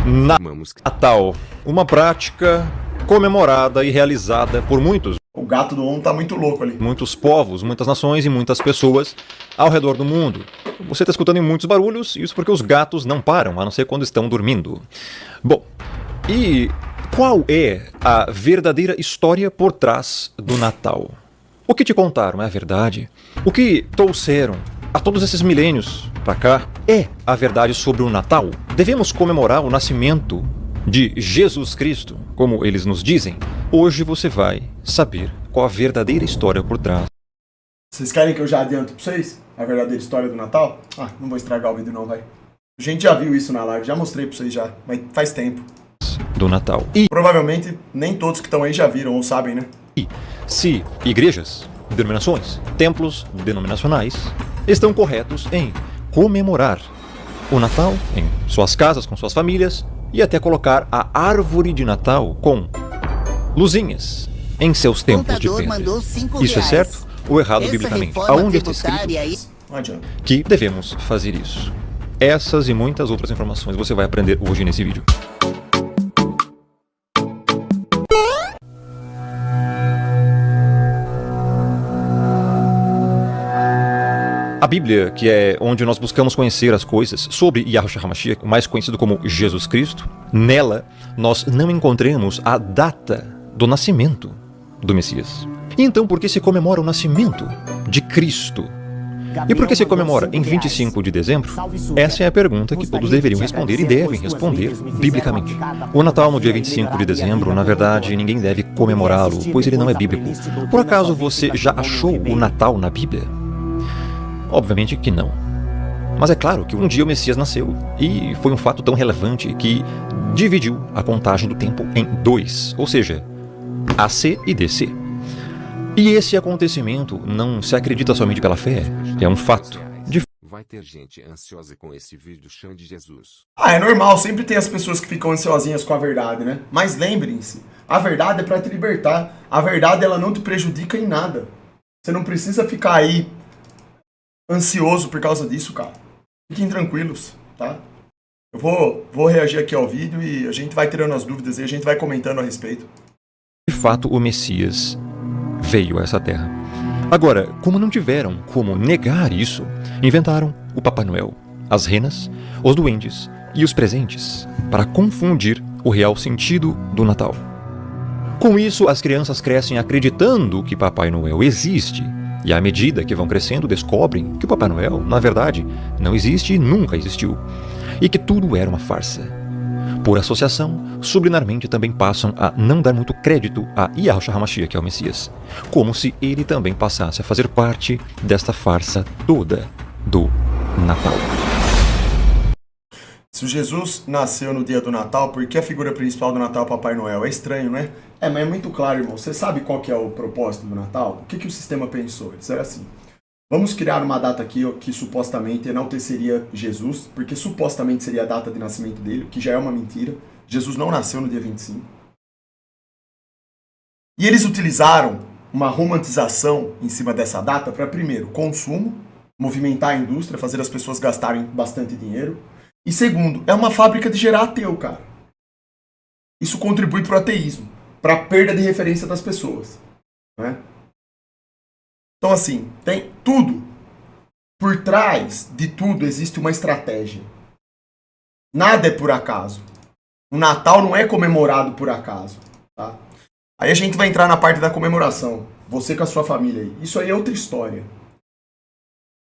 Natal, uma prática comemorada e realizada por muitos. O gato do homem tá muito louco ali. Muitos povos, muitas nações e muitas pessoas ao redor do mundo. Você está escutando muitos barulhos, isso porque os gatos não param, a não ser quando estão dormindo. Bom, e qual é a verdadeira história por trás do Natal? O que te contaram é a verdade? O que trouxeram a todos esses milênios pra cá é a verdade sobre o Natal? Devemos comemorar o nascimento de Jesus Cristo, como eles nos dizem? Hoje você vai saber qual a verdadeira história por trás. Vocês querem que eu já adianto pra vocês a verdadeira história do Natal? Ah, não vou estragar o vídeo não, vai. A gente já viu isso na live, já mostrei pra vocês já, mas faz tempo. Do Natal. E provavelmente nem todos que estão aí já viram ou sabem, né? E se igrejas, denominações, templos denominacionais estão corretos em comemorar o Natal em suas casas, com suas famílias, e até colocar a árvore de Natal com luzinhas em seus templos de pedra. Isso é certo ou errado biblicamente? Aonde está escrito que devemos fazer isso? Essas e muitas outras informações você vai aprender hoje nesse vídeo. A Bíblia, que é onde nós buscamos conhecer as coisas sobre Yahushua HaMashiach, mais conhecido como Jesus Cristo, nela nós não encontramos a data do nascimento do Messias. E então, por que se comemora o nascimento de Cristo? E por que se comemora em 25 de dezembro? Essa é a pergunta que todos deveriam responder e devem responder biblicamente. O Natal no dia 25 de dezembro, na verdade, ninguém deve comemorá-lo, pois ele não é bíblico. Por acaso você já achou o Natal na Bíblia? Obviamente que não. Mas é claro que um dia o Messias nasceu, e foi um fato tão relevante que dividiu a contagem do tempo em dois, ou seja, AC e DC. E esse acontecimento não se acredita somente pela fé, é um fato. Vai ter gente ansiosa com esse vídeo chão de Jesus. Ah, é normal, sempre tem as pessoas que ficam ansiosinhas com a verdade, né? Mas lembrem-se, a verdade é para te libertar. A verdade, ela não te prejudica em nada. Você não precisa ficar aí ansioso por causa disso, cara. Fiquem tranquilos, tá? Eu vou reagir aqui ao vídeo e a gente vai tirando as dúvidas e a gente vai comentando a respeito. De fato, o Messias veio a essa terra. Agora, como não tiveram como negar isso, inventaram o Papai Noel, as renas, os duendes e os presentes para confundir o real sentido do Natal. Com isso, as crianças crescem acreditando que Papai Noel existe. E à medida que vão crescendo, descobrem que o Papai Noel, na verdade, não existe e nunca existiu. E que tudo era uma farsa. Por associação, subliminarmente também passam a não dar muito crédito a Yahushua HaMashiach, que é o Messias. Como se ele também passasse a fazer parte desta farsa toda do Natal. Se Jesus nasceu no dia do Natal, por que a figura principal do Natal é o Papai Noel? É estranho, né? Mas é muito claro, irmão. Você sabe qual que é o propósito do Natal? O que o sistema pensou? Eles disseram assim: vamos criar uma data aqui que supostamente enalteceria Jesus, porque supostamente seria a data de nascimento dele, que já é uma mentira. Jesus não nasceu no dia 25. E eles utilizaram uma romantização em cima dessa data para, primeiro, consumo, movimentar a indústria, fazer as pessoas gastarem bastante dinheiro. E segundo, é uma fábrica de gerar ateu, cara. Isso contribui para o ateísmo, para a perda de referência das pessoas, né? Então, assim, tem tudo. Por trás de tudo existe uma estratégia. Nada é por acaso. O Natal não é comemorado por acaso, tá? Aí a gente vai entrar na parte da comemoração. Você com a sua família aí. Isso aí é outra história.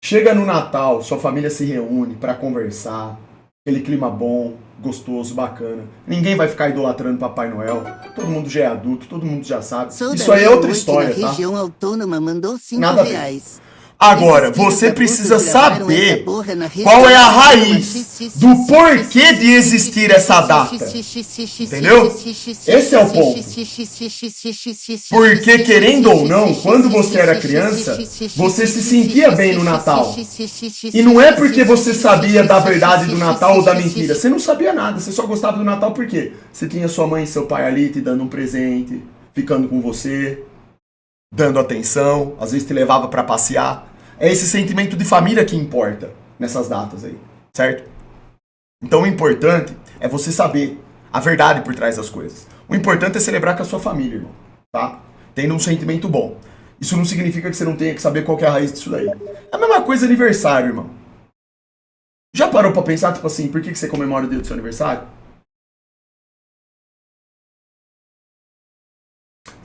Chega no Natal, sua família se reúne para conversar. Aquele clima bom, gostoso, bacana. Ninguém vai ficar idolatrando Papai Noel. Todo mundo já é adulto, todo mundo já sabe. Isso aí é outra história, tá? Região autônoma mandou Nada a ver. Agora, você precisa saber qual é a raiz do porquê de existir essa data. Entendeu? Esse é o ponto. Porque, querendo ou não, quando você era criança, você se sentia bem no Natal. E não é porque você sabia da verdade do Natal ou da mentira. Você não sabia nada, você só gostava do Natal por quê? Você tinha sua mãe e seu pai ali te dando um presente, ficando com você, dando atenção, às vezes te levava para passear. É esse sentimento de família que importa nessas datas aí, certo? Então o importante é você saber a verdade por trás das coisas. O importante é celebrar com a sua família, irmão, tá? Tendo um sentimento bom. Isso não significa que você não tenha que saber qual que é a raiz disso daí. É a mesma coisa aniversário, irmão. Já parou pra pensar, tipo assim, por que você comemora o dia do seu aniversário?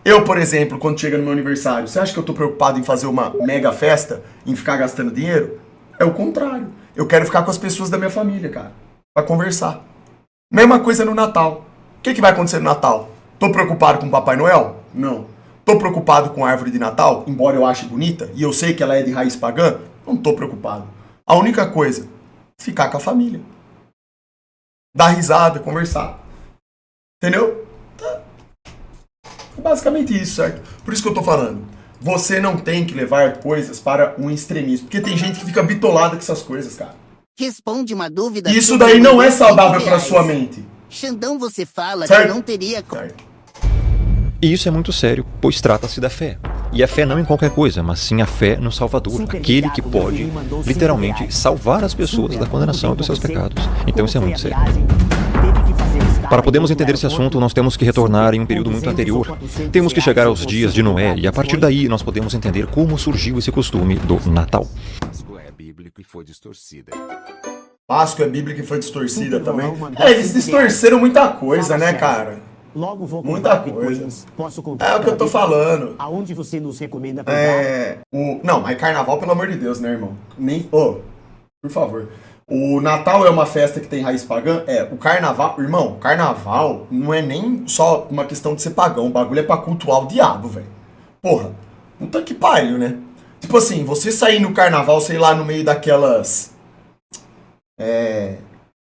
Eu, por exemplo, quando chega no meu aniversário, você acha que eu tô preocupado em fazer uma mega festa, em ficar gastando dinheiro? É o contrário. Eu quero ficar com as pessoas da minha família, cara, pra conversar. Mesma coisa no Natal. O que vai acontecer no Natal? Tô preocupado com o Papai Noel? Não. Tô preocupado com a árvore de Natal, embora eu ache bonita, e eu sei que ela é de raiz pagã? Não tô preocupado. A única coisa, ficar com a família. Dar risada, conversar. Entendeu? É basicamente isso, certo? Por isso que eu tô falando. Você não tem que levar coisas para um extremismo. Porque tem gente que fica bitolada com essas coisas, cara. Responde uma dúvida. Isso daí não é saudável para sua mente. Xandão, você fala certo? que não teria... Certo. E isso é muito sério, pois trata-se da fé. E a fé não em qualquer coisa, mas sim a fé no Salvador, aquele que pode, literalmente, salvar as pessoas da condenação dos seus pecados. Então isso é muito sério. Para podermos entender esse assunto, nós temos que retornar em um período muito anterior. Temos que chegar aos dias de Noé, e a partir daí nós podemos entender como surgiu esse costume do Natal. Páscoa é bíblico e foi distorcida. Páscoa é bíblica e foi distorcida também. Eles distorceram muita coisa, né, cara? Logo vou muita coisa. Posso contar É o que eu tô falando. Aonde você nos recomenda pra Não, mas carnaval, pelo amor de Deus, né, irmão? Por favor. O Natal é uma festa que tem raiz pagã? É. O carnaval, irmão, carnaval não é nem só uma questão de ser pagão. O bagulho é pra cultuar o diabo, velho. Porra, puta que pariu, né? Tipo assim, você sair no carnaval, sei lá, no meio daquelas...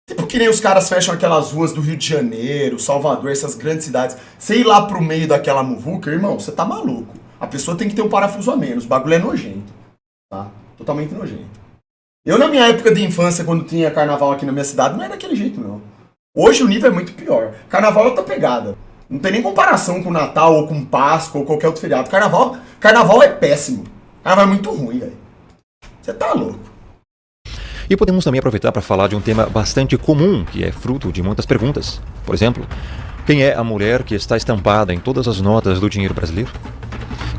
Tipo que nem os caras fecham aquelas ruas do Rio de Janeiro, Salvador, essas grandes cidades. Sei lá pro meio daquela muvuca, irmão, você tá maluco. A pessoa tem que ter um parafuso a menos. O bagulho é nojento, tá? Totalmente nojento. Eu, na minha época de infância, quando tinha carnaval aqui na minha cidade, não era daquele jeito, não. Hoje o nível é muito pior. Carnaval é outra pegada. Não tem nem comparação com Natal, ou com Páscoa, ou qualquer outro feriado. Carnaval é péssimo. Carnaval é muito ruim, velho. Você tá louco. E podemos também aproveitar para falar de um tema bastante comum, que é fruto de muitas perguntas. Por exemplo, quem é a mulher que está estampada em todas as notas do dinheiro brasileiro?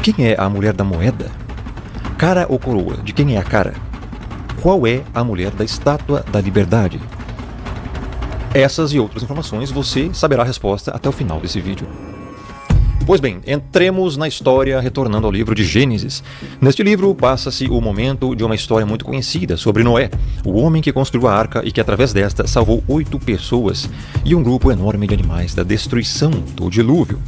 Quem é a mulher da moeda? Cara ou coroa? De quem é a cara? Qual é a mulher da Estátua da Liberdade? Essas e outras informações você saberá a resposta até o final desse vídeo. Pois bem, entremos na história retornando ao livro de Gênesis. Neste livro passa-se o momento de uma história muito conhecida sobre Noé, o homem que construiu a arca e que através desta salvou 8 pessoas e um grupo enorme de animais da destruição do dilúvio.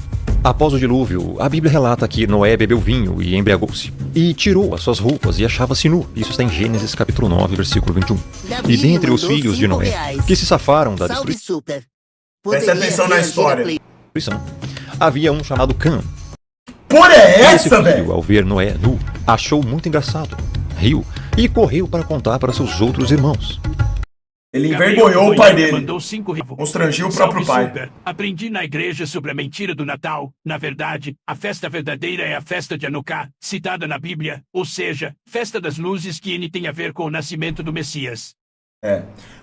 Após o dilúvio, a Bíblia relata que Noé bebeu vinho e embriagou-se, e tirou as suas roupas e achava-se nu. Isso está em Gênesis capítulo 9, versículo 21. E dentre os filhos de Noé, que se safaram da destruição, preste atenção na história. havia um chamado Cã. Porra, é Esse essa, filho, velho? ao ver Noé nu, achou muito engraçado, riu e correu para contar para seus outros irmãos. Ele envergonhou o pai dele. Mandou 5 rivos. Constrangiu o próprio pai. Super. Aprendi na igreja sobre a mentira do Natal. Na verdade, a festa verdadeira é a festa de Hanukkah, citada na Bíblia, ou seja, festa das luzes que tem a ver com o nascimento do Messias.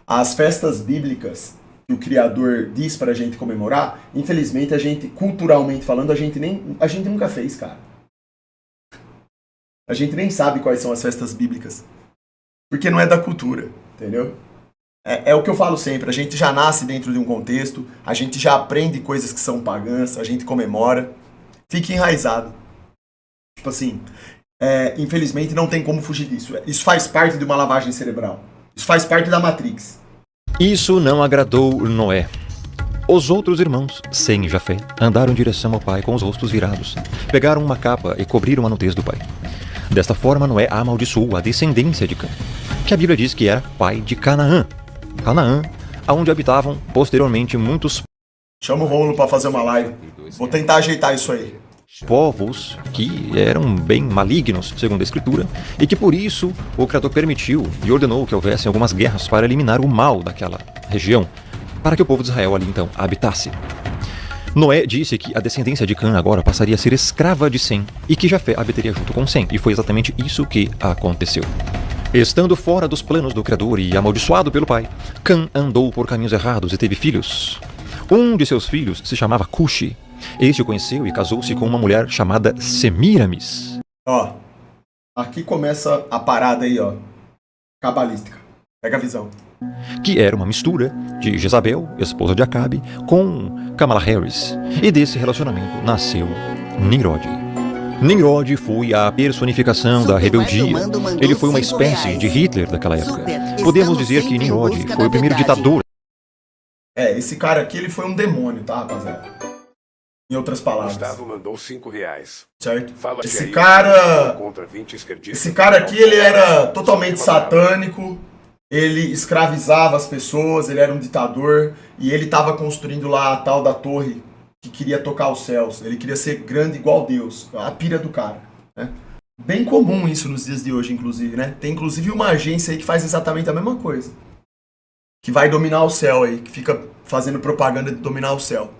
As festas bíblicas que o Criador diz pra gente comemorar, infelizmente a gente, culturalmente falando, a gente nunca fez, cara. A gente nem sabe quais são as festas bíblicas. Porque não é da cultura, entendeu? É o que eu falo sempre, a gente já nasce dentro de um contexto, a gente já aprende coisas que são pagãs, a gente comemora, fica enraizado. Tipo assim, infelizmente não tem como fugir disso. Isso faz parte de uma lavagem cerebral. Isso faz parte da Matrix. Isso não agradou Noé. Os outros irmãos, Sem e Jafé, andaram em direção ao pai com os rostos virados. Pegaram uma capa e cobriram a nudez do pai. Desta forma, Noé amaldiçoou a descendência de Cã, que a Bíblia diz que era pai de Canaã. Canaã, onde habitavam posteriormente muitos Chama o Rômulo pra fazer uma live. Vou tentar ajeitar isso aí. povos que eram bem malignos, segundo a Escritura, e que por isso o Criador permitiu e ordenou que houvessem algumas guerras para eliminar o mal daquela região, para que o povo de Israel ali então habitasse. Noé disse que a descendência de Cã agora passaria a ser escrava de Sem e que Jafé habitaria junto com Sem, e foi exatamente isso que aconteceu. Estando fora dos planos do Criador e amaldiçoado pelo pai, Cã andou por caminhos errados e teve filhos. Um de seus filhos se chamava Cuxi. Este o conheceu e casou-se com uma mulher chamada Semiramis. Ó, aqui começa a parada aí, ó, cabalística. Pega a visão. Que era uma mistura de Jezabel, esposa de Acabe, com Kamala Harris. E desse relacionamento nasceu Nimrod. Nimrod foi a personificação da rebeldia. Ele foi uma espécie de Hitler daquela época. Podemos dizer que Nimrod foi o primeiro ditador. Esse cara aqui, ele foi um demônio, tá, rapaziada? Em outras palavras. Gustavo mandou R$5. Certo? Fala Esse aí, cara... contra 20 esquerdistas. Esse cara aqui, ele era totalmente satânico. Ele escravizava as pessoas, ele era um ditador. E ele estava construindo lá a tal da torre que queria tocar os céus. Ele queria ser grande igual Deus. A pira do cara, né? Bem comum isso nos dias de hoje, inclusive, né? Tem inclusive uma agência aí que faz exatamente a mesma coisa. Que vai dominar o céu aí, que fica fazendo propaganda de dominar o céu.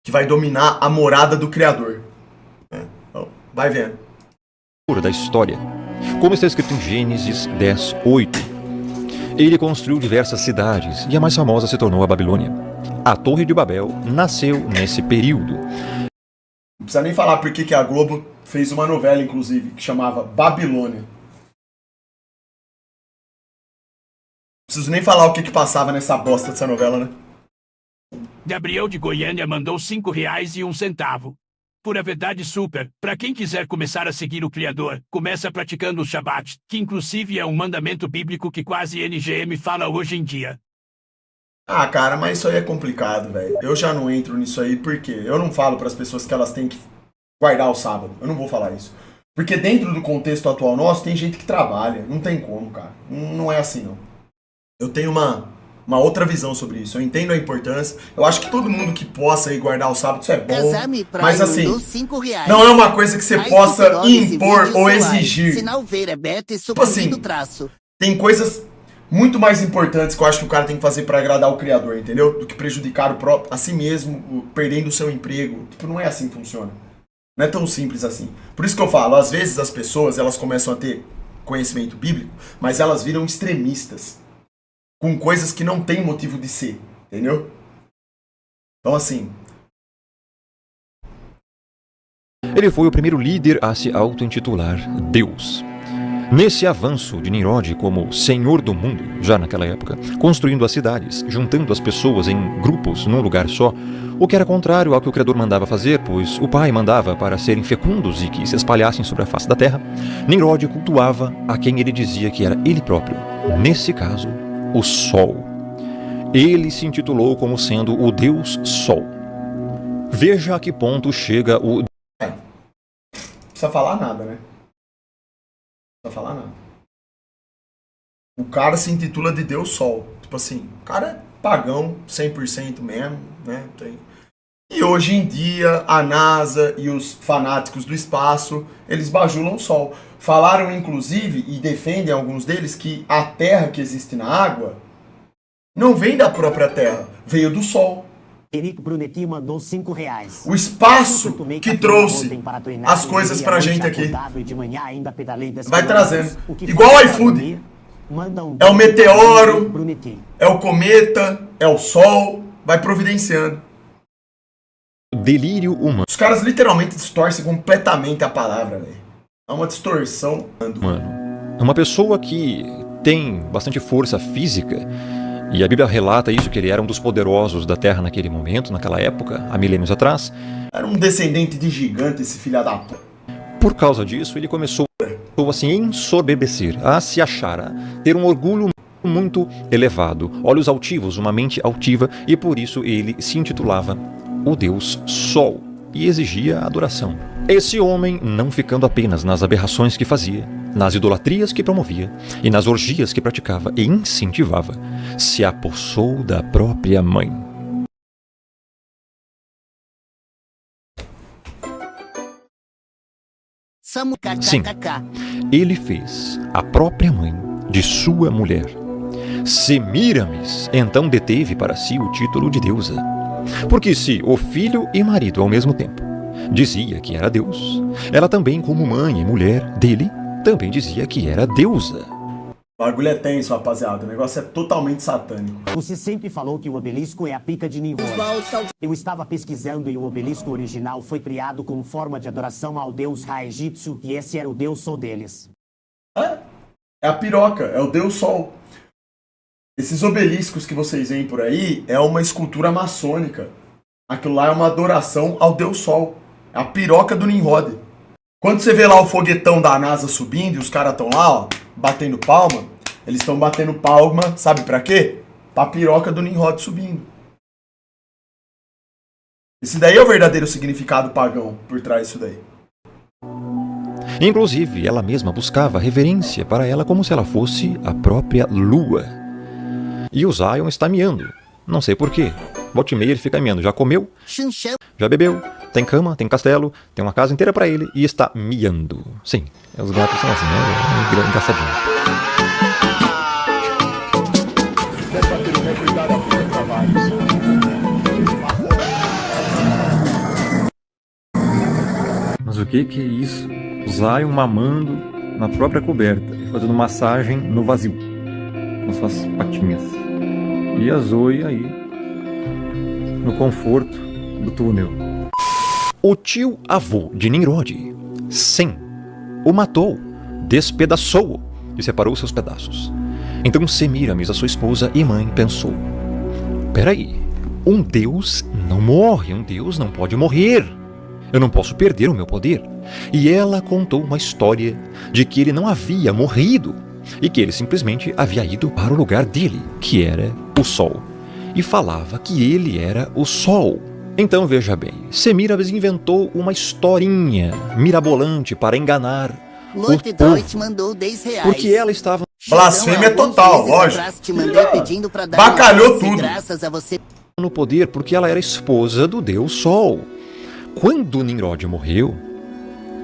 Que vai dominar a morada do Criador. Então, vai vendo. Da história. Como está escrito em Gênesis 10:8. Ele construiu diversas cidades e a mais famosa se tornou a Babilônia. A Torre de Babel nasceu nesse período. Não precisa nem falar porque que a Globo fez uma novela, inclusive, que chamava Babilônia. Não preciso nem falar o que passava nessa bosta dessa novela, né? Gabriel de Goiânia mandou R$5,01. Pura verdade super. Para quem quiser começar a seguir o Criador, começa praticando o Shabat, que inclusive é um mandamento bíblico que quase NGM fala hoje em dia. Ah, cara, mas isso aí é complicado, velho. Eu já não entro nisso aí porque eu não falo para as pessoas que elas têm que guardar o sábado. Eu não vou falar isso. Porque dentro do contexto atual nosso, tem gente que trabalha. Não tem como, cara. Não é assim, não. Eu tenho uma outra visão sobre isso. Eu entendo a importância. Eu acho que todo mundo que possa ir guardar o sábado, isso é bom. Mas assim, não é uma coisa que você possa impor ou exigir. Sinal ver é beta e tipo assim, traço. Tem coisas muito mais importantes que eu acho que o cara tem que fazer pra agradar o Criador, entendeu? Do que prejudicar a si mesmo, perdendo o seu emprego. Tipo, não é assim que funciona. Não é tão simples assim. Por isso que eu falo, às vezes as pessoas, elas começam a ter conhecimento bíblico, mas elas viram extremistas. Com coisas que não tem motivo de ser, entendeu? Então assim... Ele foi o primeiro líder a se auto-intitular Deus. Nesse avanço de Nimrod como senhor do mundo, já naquela época, construindo as cidades, juntando as pessoas em grupos num lugar só, o que era contrário ao que o Criador mandava fazer, pois o Pai mandava para serem fecundos e que se espalhassem sobre a face da terra, Nimrod cultuava a quem ele dizia que era ele próprio. Nesse caso, o Sol. Ele se intitulou como sendo o Deus Sol. Veja a que ponto chega o... Não precisa falar nada, né? Não precisa falar nada. O cara se intitula de Deus Sol. Tipo assim, o cara é pagão 100% mesmo, né? E hoje em dia, a NASA e os fanáticos do espaço, eles bajulam o Sol. Falaram, inclusive, e defendem alguns deles, que a Terra que existe na água não vem da própria Terra, veio do Sol. Eric Brunetti mandou R$5. O espaço que trouxe as coisas pra gente aqui. Vai trazendo. Igual o iFood. É o meteoro, é o cometa, é o Sol, vai providenciando. Delírio humano. Os caras literalmente distorcem completamente a palavra, velho. É uma distorção. Uma pessoa que tem bastante força física, e a Bíblia relata isso, que ele era um dos poderosos da Terra naquele momento, naquela época, há milênios atrás. Era um descendente de gigante, esse filho da puta. Por causa disso, ele começou a se ensoberbecer, a se achar, a ter um orgulho muito elevado, olhos altivos, uma mente altiva, e por isso ele se intitulava o Deus Sol e exigia adoração. Esse homem, não ficando apenas nas aberrações que fazia, nas idolatrias que promovia e nas orgias que praticava e incentivava, se apossou da própria mãe. Sim, ele fez a própria mãe de sua mulher. Semiramis então deteve para si o título de deusa. Porque se o filho e marido ao mesmo tempo dizia que era Deus, ela também, como mãe e mulher dele, também dizia que era deusa. O bagulho é tenso, rapaziada. O negócio é totalmente satânico. Você sempre falou que o obelisco é a pica de Nimrod. Eu estava pesquisando e o obelisco original foi criado como forma de adoração ao deus Ra egípcio, e esse era o deus sol deles. É a piroca, é o Deus Sol. Esses obeliscos que vocês veem por aí é uma escultura maçônica. Aquilo lá é uma adoração ao Deus Sol. É a piroca do Nimrod. Quando você vê lá o foguetão da NASA subindo e os caras estão lá, ó, batendo palma, eles estão batendo palma, sabe pra quê? Pra piroca do Nimrod subindo. Esse daí é o verdadeiro significado pagão por trás disso daí. Inclusive, ela mesma buscava reverência para ela como se ela fosse a própria lua. E o Zion está miando. Não sei porquê. Volta e meia ele fica miando. Já comeu? Xanxão. Já bebeu? Tem cama? Tem castelo? Tem uma casa inteira para ele e está miando. Sim, os gatos são assim, né? Engraçadinho. Mas o que é isso? O Zion mamando na própria coberta e fazendo massagem no vazio, com suas patinhas. E a Zoe aí, no conforto do túnel. O tio-avô de Nimrod, Sem, o matou, despedaçou-o e separou seus pedaços. Então Semiramis, a sua esposa e mãe, pensou: peraí, um deus não morre, um deus não pode morrer. Eu não posso perder o meu poder. E ela contou uma história de que ele não havia morrido e que ele simplesmente havia ido para o lugar dele, que era o Sol. E falava que ele era o Sol. Então veja bem, Semiramis inventou uma historinha mirabolante para enganar o Lotedroit povo, mandou 10 reais. porque ela estava Blasfêmia Alguns total, meses lógico. atrás te mandei pedindo pra dar Bacalhou um lance, tudo. Graças a você. no poder porque ela era esposa do deus Sol. Quando Nimrod morreu,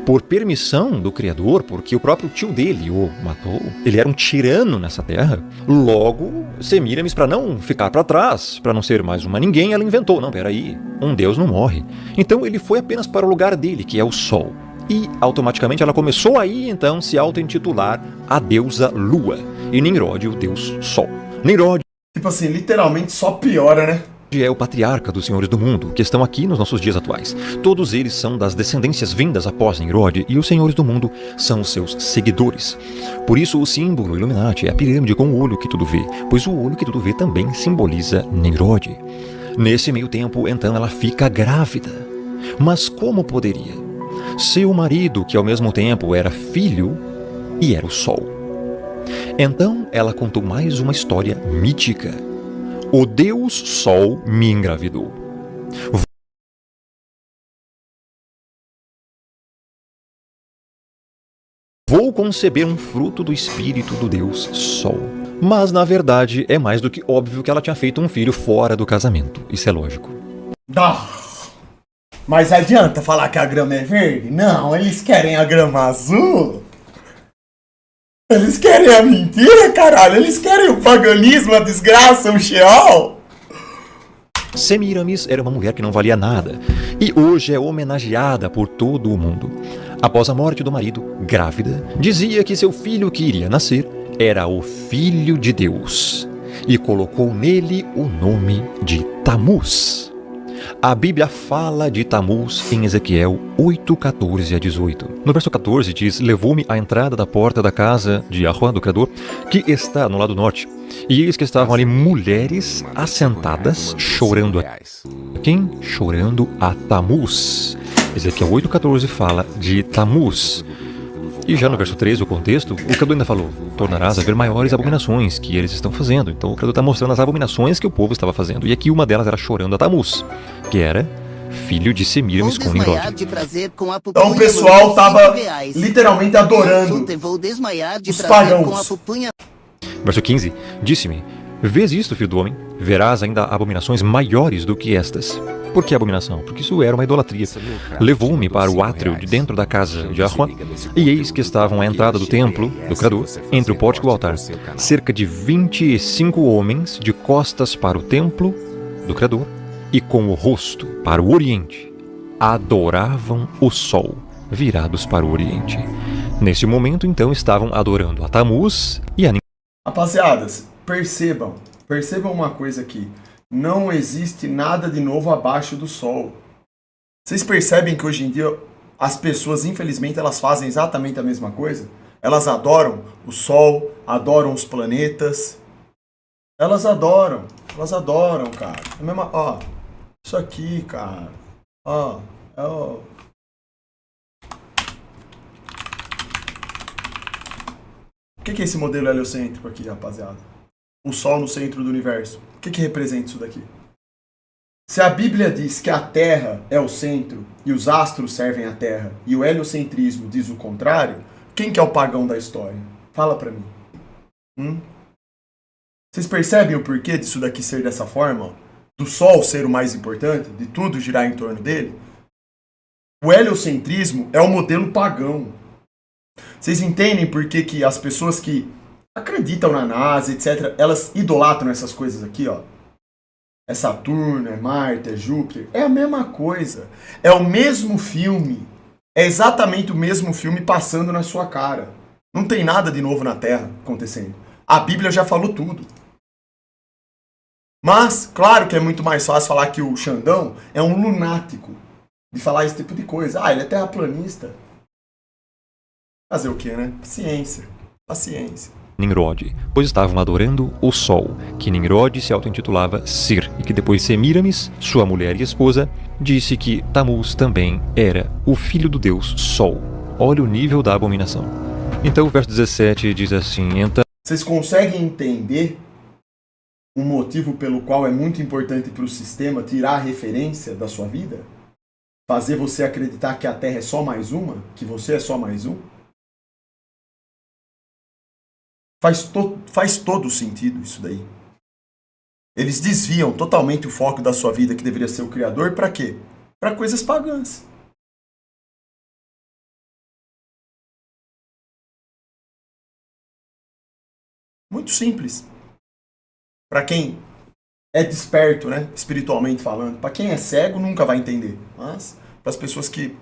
por permissão do Criador, porque o próprio tio dele o matou, ele era um tirano nessa terra, logo Semiramis, para não ficar para trás, para não ser mais uma ninguém, ela inventou: não, peraí, um deus não morre. Então ele foi apenas para o lugar dele, que é o Sol. E automaticamente ela começou aí então se auto-intitular a deusa Lua, e Nimrod o deus Sol. Nimrod Tipo assim, literalmente só piora, né? é o patriarca dos senhores do mundo, que estão aqui nos nossos dias atuais. Todos eles são das descendências vindas após Nimrod, e os senhores do mundo são os seus seguidores. Por isso o símbolo Illuminati é a pirâmide com o olho que tudo vê, pois o olho que tudo vê também simboliza Nimrod. Nesse meio tempo, então, ela fica grávida. Mas como poderia? Seu marido, que ao mesmo tempo era filho e era o Sol. Então ela contou mais uma história mítica. O deus Sol me engravidou. Vou conceber um fruto do espírito do deus Sol. Mas na verdade é mais do que óbvio que ela tinha feito um filho fora do casamento. Isso é lógico. Dá. Mas adianta falar que a grama é verde? Não, eles querem a grama azul. Eles querem a mentira, caralho. Eles querem o paganismo, a desgraça, o Sheol. Semiramis era uma mulher que não valia nada e hoje é homenageada por todo o mundo. Após a morte do marido, grávida, dizia que seu filho que iria nascer era o Filho de Deus e colocou nele o nome de Tamuz. A Bíblia fala de Tamuz em Ezequiel 8:14 a 18. No verso 14 diz: levou-me à entrada da porta da casa de Yahuá, do Criador, que está no lado norte. E eis que estavam ali mulheres assentadas, chorando a quem? Chorando a Tamuz. Ezequiel 8:14 fala de Tamuz. E já no verso 13, o contexto, o Criador ainda falou: tornarás a ver maiores abominações que eles estão fazendo. Então o Criador está mostrando as abominações que o povo estava fazendo. E aqui uma delas era chorando a Tamuz, que era filho de Semiramis com Nimrod. Então o pessoal tava literalmente adorando os pagãos. Verso 15, disse-me: vês isto, filho do homem? Verás ainda abominações maiores do que estas. Por que abominação? Porque isso era uma idolatria. Levou-me para o átrio de dentro da casa de Yahuá, e eis que estavam à entrada do templo do Criador, entre o pórtico e o altar, cerca de 25 homens de costas para o templo do Criador e com o rosto para o oriente. Adoravam o sol, virados para o oriente. Neste momento, então, estavam adorando a Tammuz e a Rapaziadas, percebam uma coisa aqui. Não existe nada de novo abaixo do sol. Vocês percebem que hoje em dia as pessoas, infelizmente, elas fazem exatamente a mesma coisa? Elas adoram o sol, adoram os planetas. Elas adoram, cara. É mesma, ó, isso aqui, cara. Ó, O que é esse modelo heliocêntrico aqui, rapaziada? O Sol no centro do universo. O que representa isso daqui? Se a Bíblia diz que a Terra é o centro e os astros servem à Terra e o heliocentrismo diz o contrário, quem que é o pagão da história? Fala pra mim. Vocês percebem o porquê disso daqui ser dessa forma? Do Sol ser o mais importante, de tudo girar em torno dele? O heliocentrismo é o modelo pagão. Vocês entendem por que as pessoas que acreditam na NASA, etc., elas idolatram essas coisas aqui, ó? É Saturno, é Marte, é Júpiter. É a mesma coisa. É o mesmo filme. É exatamente o mesmo filme passando na sua cara. Não tem nada de novo na Terra acontecendo. A Bíblia já falou tudo. Mas, claro que é muito mais fácil falar que o Xandão é um lunático de falar esse tipo de coisa. Ah, ele é terraplanista. Fazer o quê, né? Paciência. Nimrod, pois estavam adorando o Sol, que Nimrod se auto-intitulava Sir, e que depois Semiramis, sua mulher e esposa, disse que Tammuz também era o filho do deus Sol. Olha o nível da abominação. Então o verso 17 diz assim, então... Vocês conseguem entender um motivo pelo qual é muito importante para o sistema tirar a referência da sua vida? Fazer você acreditar que a Terra é só mais uma? Que você é só mais um? Faz todo sentido isso daí. Eles desviam totalmente o foco da sua vida, que deveria ser o Criador, para quê? Para coisas pagãs. Muito simples. Para quem é desperto, né, espiritualmente falando. Para quem é cego, nunca vai entender. Mas para as pessoas que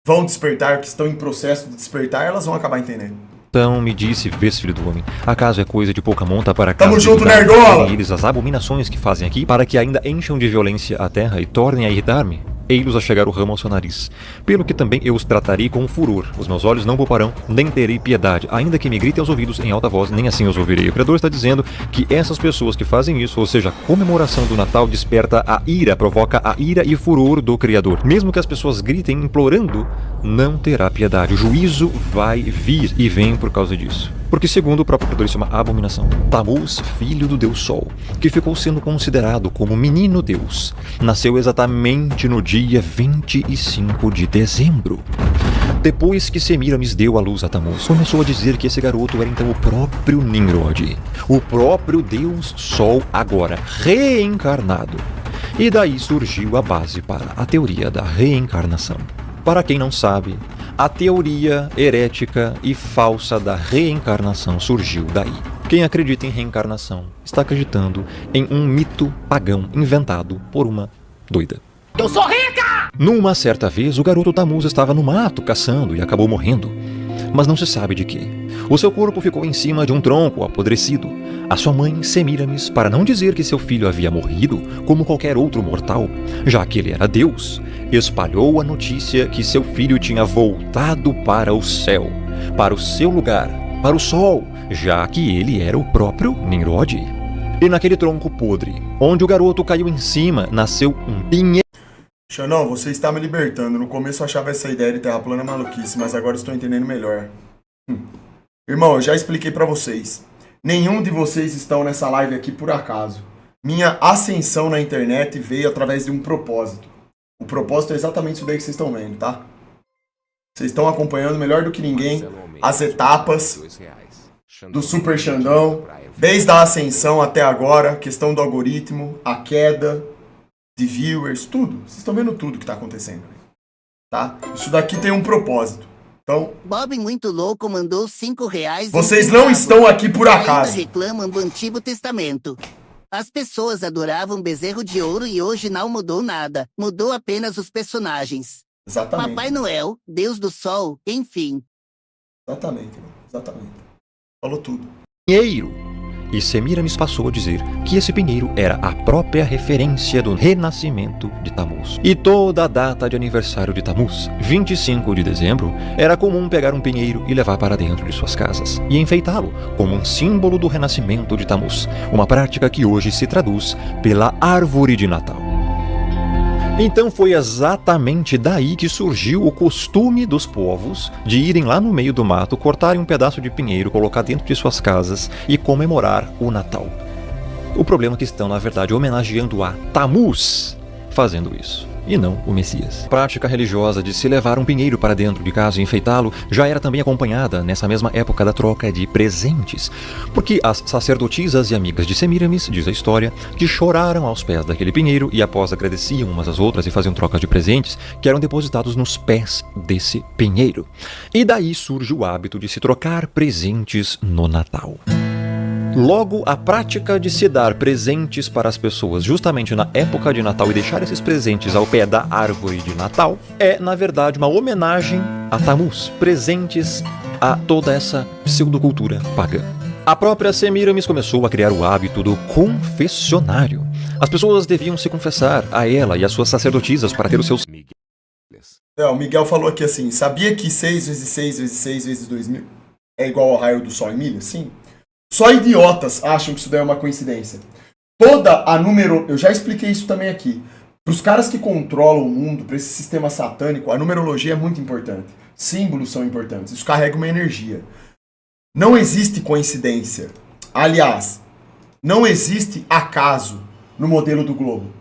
vão despertar, que estão em processo de despertar, elas vão acabar entendendo. Então me disse, vês, filho do homem, acaso é coisa de pouca monta para Tamo casa junto, de Judá nerdola! fazerem eles as abominações que fazem aqui, para que ainda encham de violência a terra e tornem a irritar-me? Ei-los a chegar o ramo ao seu nariz. Pelo que também eu os tratarei com furor. Os meus olhos não pouparão, nem terei piedade, ainda que me gritem aos ouvidos em alta voz, nem assim os ouvirei. O Criador está dizendo que essas pessoas que fazem isso, ou seja, a comemoração do Natal desperta a ira, provoca a ira e furor do Criador. Mesmo que as pessoas gritem implorando, não terá piedade. O juízo vai vir e vem por causa disso. Porque segundo o próprio Criador isso é uma abominação. Tammuz, filho do deus Sol, que ficou sendo considerado como menino deus, nasceu exatamente no dia 25 de dezembro. Depois que Semiramis deu à luz a Tammuz, começou a dizer que esse garoto era então o próprio Nimrod, o próprio deus Sol agora, reencarnado. E daí surgiu a base para a teoria da reencarnação. Para quem não sabe, a teoria herética e falsa da reencarnação surgiu daí. Quem acredita em reencarnação está acreditando em um mito pagão inventado por uma doida. Eu sou rica! Numa certa vez, o garoto Tammuz estava no mato caçando e acabou morrendo. Mas não se sabe de quê. O seu corpo ficou em cima de um tronco apodrecido. A sua mãe, Semiramis, para não dizer que seu filho havia morrido, como qualquer outro mortal, já que ele era Deus, espalhou a notícia que seu filho tinha voltado para o céu, para o seu lugar, para o sol, já que ele era o próprio Nimrod. E naquele tronco podre, onde o garoto caiu em cima, nasceu um pinheiro. Xanão, você está me libertando. No começo eu achava essa ideia de terra plana maluquice, mas agora estou entendendo melhor. Irmão, eu já expliquei pra vocês. Nenhum de vocês estão nessa live aqui por acaso. Minha ascensão na internet veio através de um propósito. O propósito é exatamente isso daí que vocês estão vendo, tá? Vocês estão acompanhando melhor do que ninguém as etapas do Super Xandão, desde a ascensão até agora, questão do algoritmo, a queda de viewers, tudo. Vocês estão vendo tudo que está acontecendo, tá? Isso daqui tem um propósito. Então, Bob muito louco mandou R$5. Vocês não estão aqui por acaso. Ainda reclamam do Antigo Testamento. As pessoas adoravam bezerro de ouro e hoje não mudou nada. Mudou apenas os personagens. Exatamente. Papai Noel, Deus do Sol, enfim. Exatamente, irmão. Exatamente. Falou tudo. Pinheiro. E Semiramis passou a dizer que esse pinheiro era a própria referência do renascimento de Tammuz. E toda a data de aniversário de Tammuz, 25 de dezembro, era comum pegar um pinheiro e levar para dentro de suas casas e enfeitá-lo como um símbolo do renascimento de Tammuz, uma prática que hoje se traduz pela árvore de Natal. Então foi exatamente daí que surgiu o costume dos povos de irem lá no meio do mato, cortarem um pedaço de pinheiro, colocar dentro de suas casas e comemorar o Natal. O problema é que estão, na verdade, homenageando a Tammuz fazendo isso, e não o Messias. A prática religiosa de se levar um pinheiro para dentro de casa e enfeitá-lo já era também acompanhada nessa mesma época da troca de presentes, porque as sacerdotisas e amigas de Semiramis, diz a história, que choraram aos pés daquele pinheiro e após agradeciam umas às outras e faziam trocas de presentes que eram depositados nos pés desse pinheiro. E daí surge o hábito de se trocar presentes no Natal. Logo, a prática de se dar presentes para as pessoas justamente na época de Natal e deixar esses presentes ao pé da árvore de Natal é, na verdade, uma homenagem a Tammuz, presentes a toda essa pseudocultura pagã. A própria Semiramis começou a criar o hábito do confessionário. As pessoas deviam se confessar a ela e às suas sacerdotisas para ter os seus... O Miguel falou aqui assim, sabia que 6 vezes 6 vezes 6 vezes 2000 é igual ao raio do sol em milhas? Sim. Só idiotas acham que isso daí é uma coincidência. Eu já expliquei isso também aqui. Para os caras que controlam o mundo, para esse sistema satânico, a numerologia é muito importante. Símbolos são importantes. Isso carrega uma energia. Não existe coincidência. Aliás, não existe acaso no modelo do globo.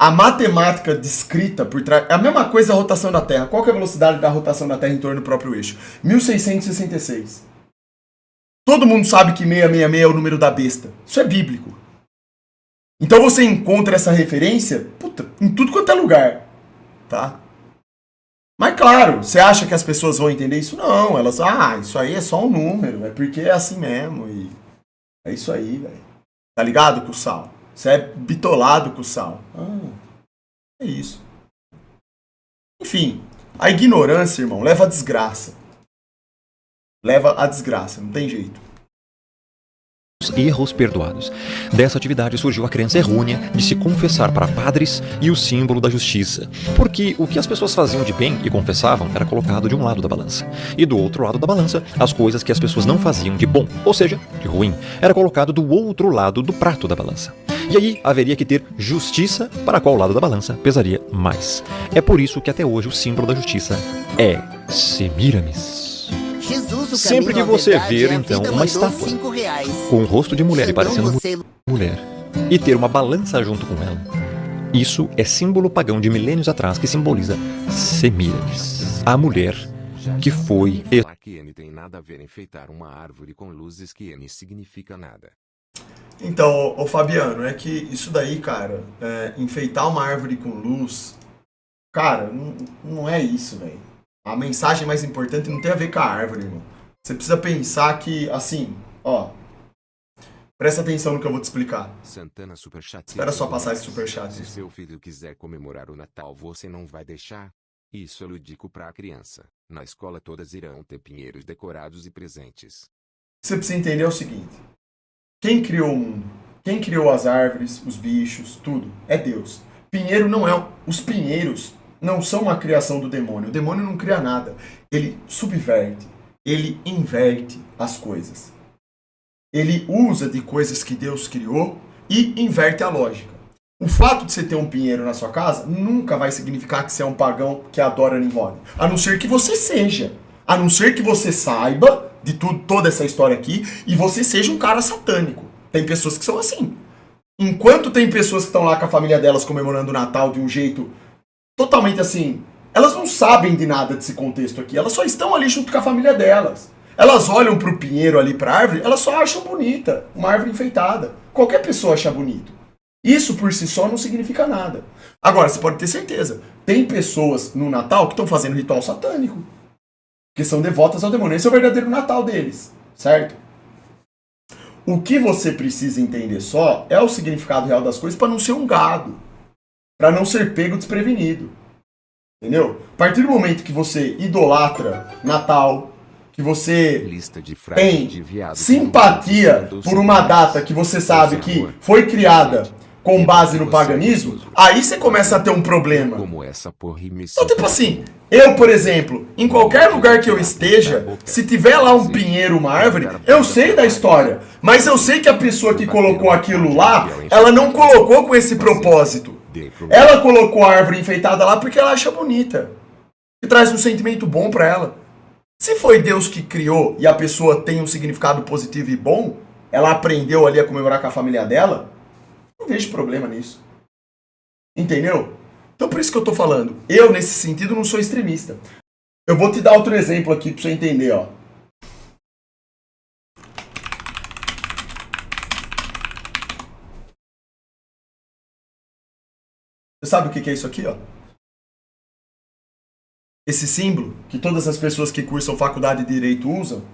A matemática descrita por trás... É a mesma coisa da rotação da Terra. Qual que é a velocidade da rotação da Terra em torno do próprio eixo? 1666. Todo mundo sabe que 666 é o número da besta. Isso é bíblico. Então você encontra essa referência, em tudo quanto é lugar. Tá? Mas claro, você acha que as pessoas vão entender isso? Não, elas... isso aí é só um número. É porque é assim mesmo. E é isso aí, velho. Tá ligado com o sal? Você é bitolado com o sal. É isso. Enfim, a ignorância, irmão, leva à desgraça. Leva à desgraça, não tem jeito. Erros perdoados. Dessa atividade surgiu a crença errônea de se confessar para padres e o símbolo da justiça, porque o que as pessoas faziam de bem e confessavam era colocado de um lado da balança, e do outro lado da balança, as coisas que as pessoas não faziam de bom, ou seja, de ruim, era colocado do outro lado do prato da balança. E aí haveria que ter justiça para qual lado da balança pesaria mais. É por isso que até hoje o símbolo da justiça é Semiramis. Sempre que você ver, então, uma estátua com o rosto de mulher e parecendo mulher, e ter uma balança junto com ela, isso é símbolo pagão de milênios atrás que simboliza Semiramis, a mulher que foi... Que N tem nada a ver enfeitar uma árvore com luzes, que N significa nada. Então, ô Fabiano, é que isso daí, cara, enfeitar uma árvore com luz, cara, não é isso, velho. A mensagem mais importante não tem a ver com a árvore, irmão. Você precisa pensar que, assim, ó, presta atenção no que eu vou te explicar. Santana Superchat. Espera só passar esse superchat. Se seu filho quiser comemorar o Natal, você não vai deixar? Isso é lúdico pra criança. Na escola todas irão ter pinheiros decorados e presentes. Você precisa entender o seguinte. Quem criou o mundo? Quem criou as árvores, os bichos, tudo? É Deus. Pinheiro não é... Os pinheiros não são uma criação do demônio. O demônio não cria nada. Ele subverte. Ele inverte as coisas. Ele usa de coisas que Deus criou e inverte a lógica. O fato de você ter um pinheiro na sua casa nunca vai significar que você é um pagão que adora Nimrod. A não ser que você seja. A não ser que você saiba de toda essa história aqui e você seja um cara satânico. Tem pessoas que são assim. Enquanto tem pessoas que estão lá com a família delas comemorando o Natal de um jeito totalmente assim... Elas não sabem de nada desse contexto aqui. Elas só estão ali junto com a família delas. Elas olham pro pinheiro ali, pra árvore, elas só acham bonita. Uma árvore enfeitada. Qualquer pessoa acha bonito. Isso por si só não significa nada. Agora, você pode ter certeza. Tem pessoas no Natal que estão fazendo ritual satânico. Que são devotas ao demônio. Esse é o verdadeiro Natal deles. Certo? O que você precisa entender só é o significado real das coisas para não ser um gado. Para não ser pego desprevenido. Entendeu? A partir do momento que você idolatra Natal, que você Lista de frases tem de viado que simpatia mandou por uma 5 data reais. que você sabe que Amor. foi criada com base no paganismo, aí você começa a ter um problema. Como essa porra me Então, tipo assim, eu, por exemplo, em qualquer lugar que eu esteja, se tiver lá um pinheiro, uma árvore, eu sei da história. Mas eu sei que a pessoa que colocou aquilo lá, ela não colocou com esse propósito. Ela colocou a árvore enfeitada lá porque ela acha bonita. E traz um sentimento bom pra ela. Se foi Deus que criou e a pessoa tem um significado positivo e bom, ela aprendeu ali a comemorar com a família dela, não vejo problema nisso. Entendeu? Então por isso que eu tô falando. Eu, nesse sentido, não sou extremista. Eu vou te dar outro exemplo aqui pra você entender, ó. Você sabe o que é isso aqui, ó? Esse símbolo que todas as pessoas que cursam faculdade de Direito usam.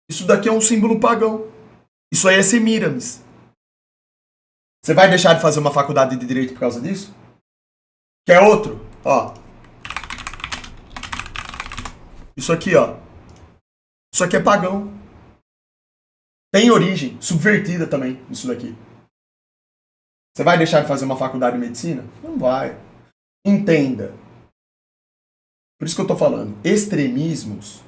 Isso daqui é um símbolo pagão. Isso aí é Semíramis. Você vai deixar de fazer uma faculdade de Direito por causa disso? Quer outro? Ó. Isso aqui, ó. Isso aqui é pagão. Tem origem subvertida também, isso daqui. Você vai deixar de fazer uma faculdade de medicina? Não vai. Entenda. Por isso que eu tô falando. Extremismos,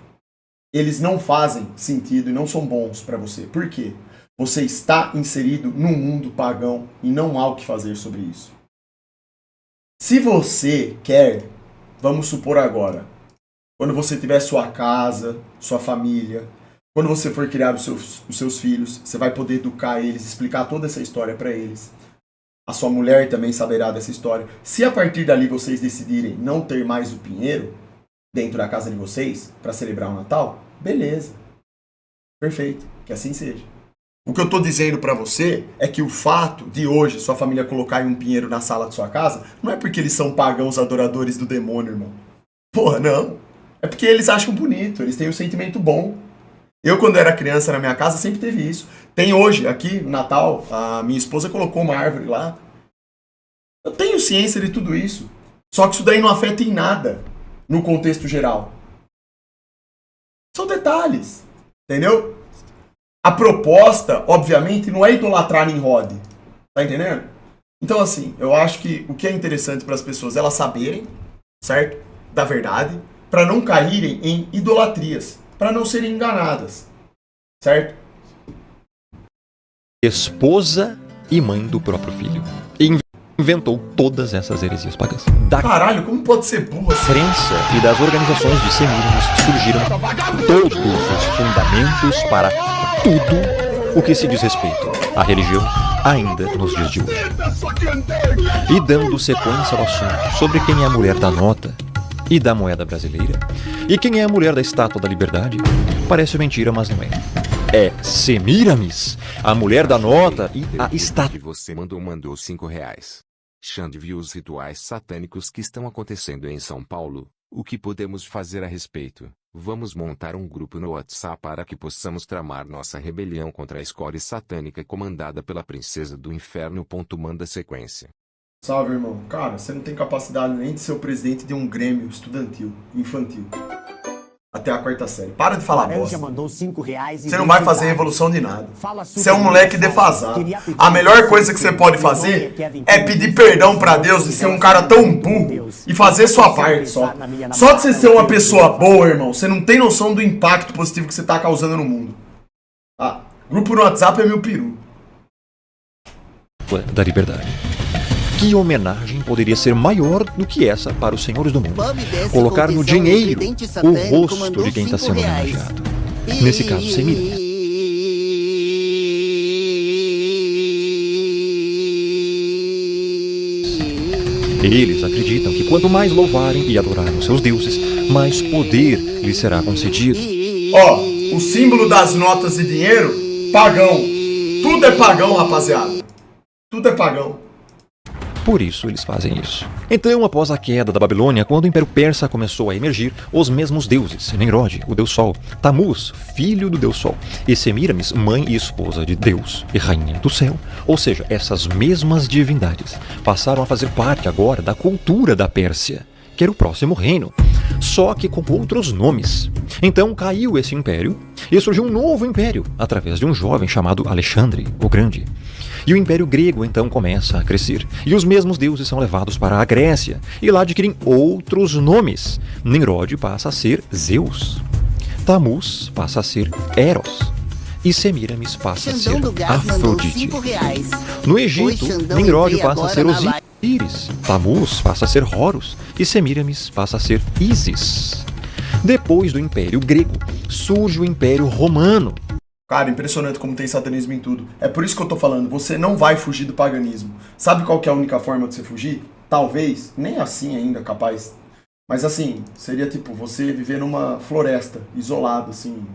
eles não fazem sentido e não são bons pra você. Por quê? Você está inserido num mundo pagão e não há o que fazer sobre isso. Se você quer, vamos supor agora, quando você tiver sua casa, sua família, quando você for criar os seus filhos, você vai poder educar eles, explicar toda essa história para eles. A sua mulher também saberá dessa história. Se a partir dali vocês decidirem não ter mais o pinheiro dentro da casa de vocês para celebrar o Natal, beleza. Perfeito. Que assim seja. O que eu tô dizendo pra você é que o fato de hoje sua família colocar um pinheiro na sala de sua casa não é porque eles são pagãos adoradores do demônio, irmão. Porra, não. É porque eles acham bonito, eles têm um sentimento bom. Eu, quando era criança na minha casa, sempre teve isso. Tem hoje, aqui no Natal, a minha esposa colocou uma árvore lá. Eu tenho ciência de tudo isso. Só que isso daí não afeta em nada no contexto geral. São detalhes, entendeu? A proposta, obviamente, não é idolatrar Nimrod. Tá entendendo? Então, assim, eu acho que o que é interessante para as pessoas elas saberem, certo? Da verdade, para não caírem em idolatrias, para não serem enganadas, certo? Esposa e mãe do próprio filho. E inventou todas essas heresias pagãs. Da Caralho, como pode ser burro assim? crença e das organizações de semíramis surgiram todos os fundamentos para tudo o que se diz respeito à religião ainda nos dias de hoje. E dando sequência ao assunto sobre quem é a mulher da nota e da moeda brasileira e quem é a mulher da Estátua da Liberdade, parece mentira, mas não é. É Semíramis, a mulher da nota e a estátua. Que você mandou 5 reais. Xande viu os rituais satânicos que estão acontecendo em São Paulo. O que podemos fazer a respeito? Vamos montar um grupo no WhatsApp para que possamos tramar nossa rebelião contra a escória satânica comandada pela princesa do inferno. Manda sequência. Salve, irmão. Cara, você não tem capacidade nem de ser o presidente de um grêmio estudantil, infantil. Até a 4ª série. Para de falar bosta. Mandou 5 reais e você não vai fazer revolução de nada. Fala Você é um moleque defasado. A melhor coisa que você pode fazer é pedir perdão pra Deus e ser um cara tão burro e fazer sua parte só. Só de você ser uma pessoa boa, irmão, você não tem noção do impacto positivo que você tá causando no mundo. Ah, grupo no WhatsApp é meu peru. Da Liberdade. Que homenagem poderia ser maior do que essa para os senhores do mundo? Colocar no dinheiro o rosto de quem está sendo homenageado. Nesse caso, Semíramis. Eles acreditam que quanto mais louvarem e adorarem os seus deuses, mais poder lhes será concedido. Ó, o símbolo das notas de dinheiro, pagão. Tudo é pagão, rapaziada. Tudo é pagão. Por isso eles fazem isso. Então, após a queda da Babilônia, quando o Império Persa começou a emergir, os mesmos deuses, Nimrod, o Deus Sol, Tamuz, filho do Deus Sol, e Semíramis, mãe e esposa de Deus e rainha do céu, ou seja, essas mesmas divindades, passaram a fazer parte agora da cultura da Pérsia, que era o próximo reino. só que com outros nomes. Então caiu esse império e surgiu um novo império através de um jovem chamado Alexandre o Grande. E o Império Grego então começa a crescer. E os mesmos deuses são levados para a Grécia e lá adquirem outros nomes. Nimrod passa a ser Zeus. Tamuz passa a ser Eros. E Semíramis passa a ser Xandão do Gás mandou Afrodite. R$5. No Oi, Egito, Xandão, Nimrod entrei passa a agora ser na live. Osíris, Tamuz passa a ser Horus e Semíramis passa a ser Ísis. Depois do Império Grego, surge o Império Romano. Cara, impressionante como tem satanismo em tudo. É por isso que eu tô falando, você não vai fugir do paganismo. Sabe qual que é a única forma de você fugir? Talvez, nem assim ainda, capaz. Mas assim, seria tipo, você viver numa floresta, isolado, assim.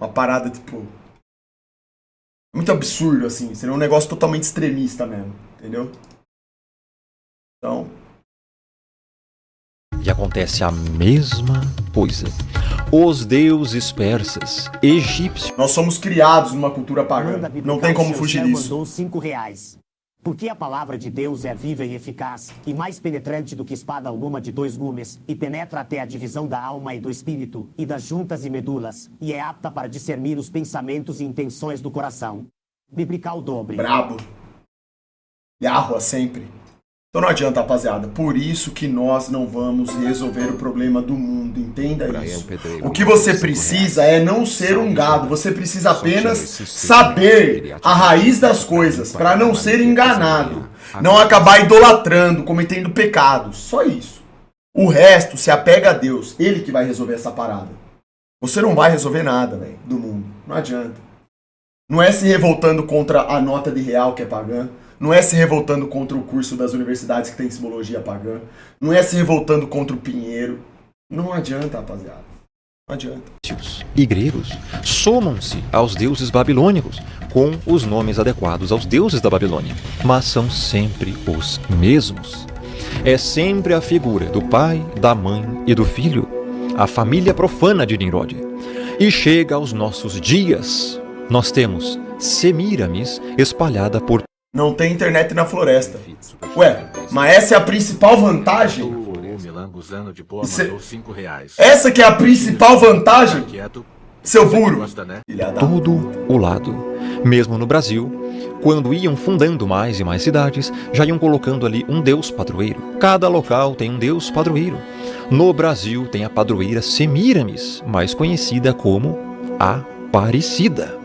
Uma parada, tipo... muito absurdo, assim. Seria um negócio totalmente extremista mesmo, entendeu? Então... E acontece a mesma coisa. Os deuses persas, egípcios... nós somos criados numa cultura pagã. Amanda Biblical Não tem como Shell fugir Shell disso. mandou R$5. Porque a palavra de Deus é viva e eficaz, e mais penetrante do que espada alguma de 2 gumes, e penetra até a divisão da alma e do espírito, e das juntas e medulas, e é apta para discernir os pensamentos e intenções do coração. Biblical dobre. Brabo. Yahua sempre. Então não adianta, rapaziada. Por isso que nós não vamos resolver o problema do mundo. Entenda Brian isso. Pedreiro O que você mandou precisa R$5. é não ser um gado. Você precisa Só tira apenas esse saber a raiz das coisas para não ser enganado. Não acabar idolatrando, cometendo pecados. Só isso. O resto se apega a Deus. Ele que vai resolver essa parada. Você não vai resolver nada, velho, do mundo. Não adianta. Não é se revoltando contra a nota de real que é pagã. Não é se revoltando contra o curso das universidades que tem simbologia pagã. Não é se revoltando contra o Pinheiro. Não adianta, rapaziada. Não adianta. e gregos somam-se aos deuses babilônicos com os nomes adequados aos deuses da Babilônia, mas são sempre os mesmos. É sempre a figura do pai, da mãe e do filho, a família profana de Nimrod. E chega aos nossos dias, nós temos Semíramis espalhada por... Não tem internet na floresta. Ué, mas essa é a principal vantagem? O Milanguzano de boa Isso é- mandou R$5. Essa que é a principal vantagem? Quieto. Seu Você que burro. gosta, né? Filha da... todo o lado. Mesmo no Brasil, quando iam fundando mais e mais cidades, já iam colocando ali um deus padroeiro. Cada local tem um deus padroeiro. No Brasil tem a padroeira Semíramis, mais conhecida como Aparecida.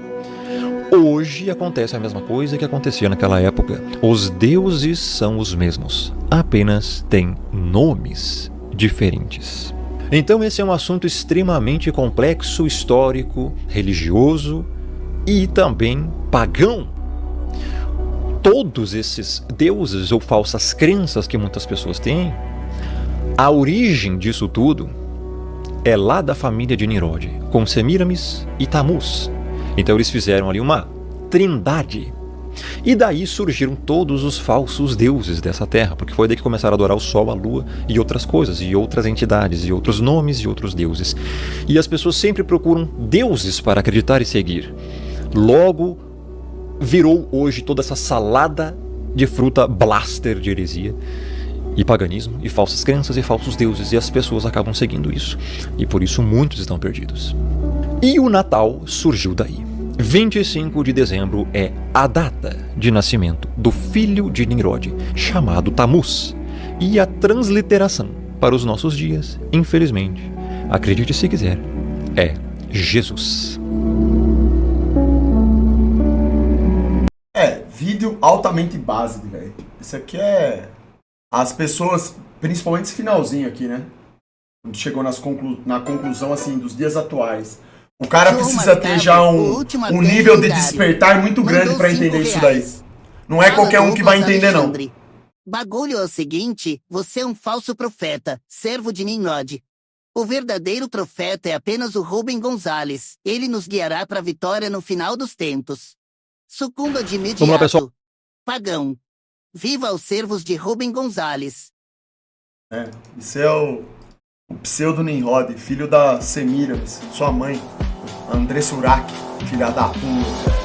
Hoje acontece a mesma coisa que acontecia naquela época. Os deuses são os mesmos, apenas têm nomes diferentes. Então esse é um assunto extremamente complexo, histórico, religioso e também pagão. Todos esses deuses ou falsas crenças que muitas pessoas têm, a origem disso tudo é lá da família de Nimrod, com Semíramis e Tamuz. Então eles fizeram ali uma trindade. E daí surgiram todos os falsos deuses dessa terra, porque foi daí que começaram a adorar o sol, a lua e outras coisas, e outras entidades, e outros nomes e outros deuses. E as pessoas sempre procuram deuses para acreditar e seguir. Logo, virou hoje toda essa salada de fruta blaster de heresia, e paganismo, e falsas crenças, e falsos deuses, e as pessoas acabam seguindo isso. E por isso muitos estão perdidos. E o Natal surgiu daí. 25 de dezembro é a data de nascimento do filho de Nimrod, chamado Tamuz. E a transliteração para os nossos dias, infelizmente, acredite se quiser, é Jesus. Vídeo altamente básico, velho. Isso aqui é... As pessoas, principalmente esse finalzinho aqui, né? Quando chegou na conclusão, assim, dos dias atuais. O cara João precisa ter já um nível de despertar muito grande pra entender isso daí. Não é qualquer um que vai entender, não. Bagulho é o seguinte, você é um falso profeta, servo de Nimrod. O verdadeiro profeta é apenas o Rubem Gonzalez. Ele nos guiará para a vitória no final dos tempos. Sucumba de imediato. Vamos lá, pessoal. Pagão. Viva os servos de Rubem Gonzalez. Isso é o pseudo Nimrod, filho da Semíramis, sua mãe, André Surak, filha da puta.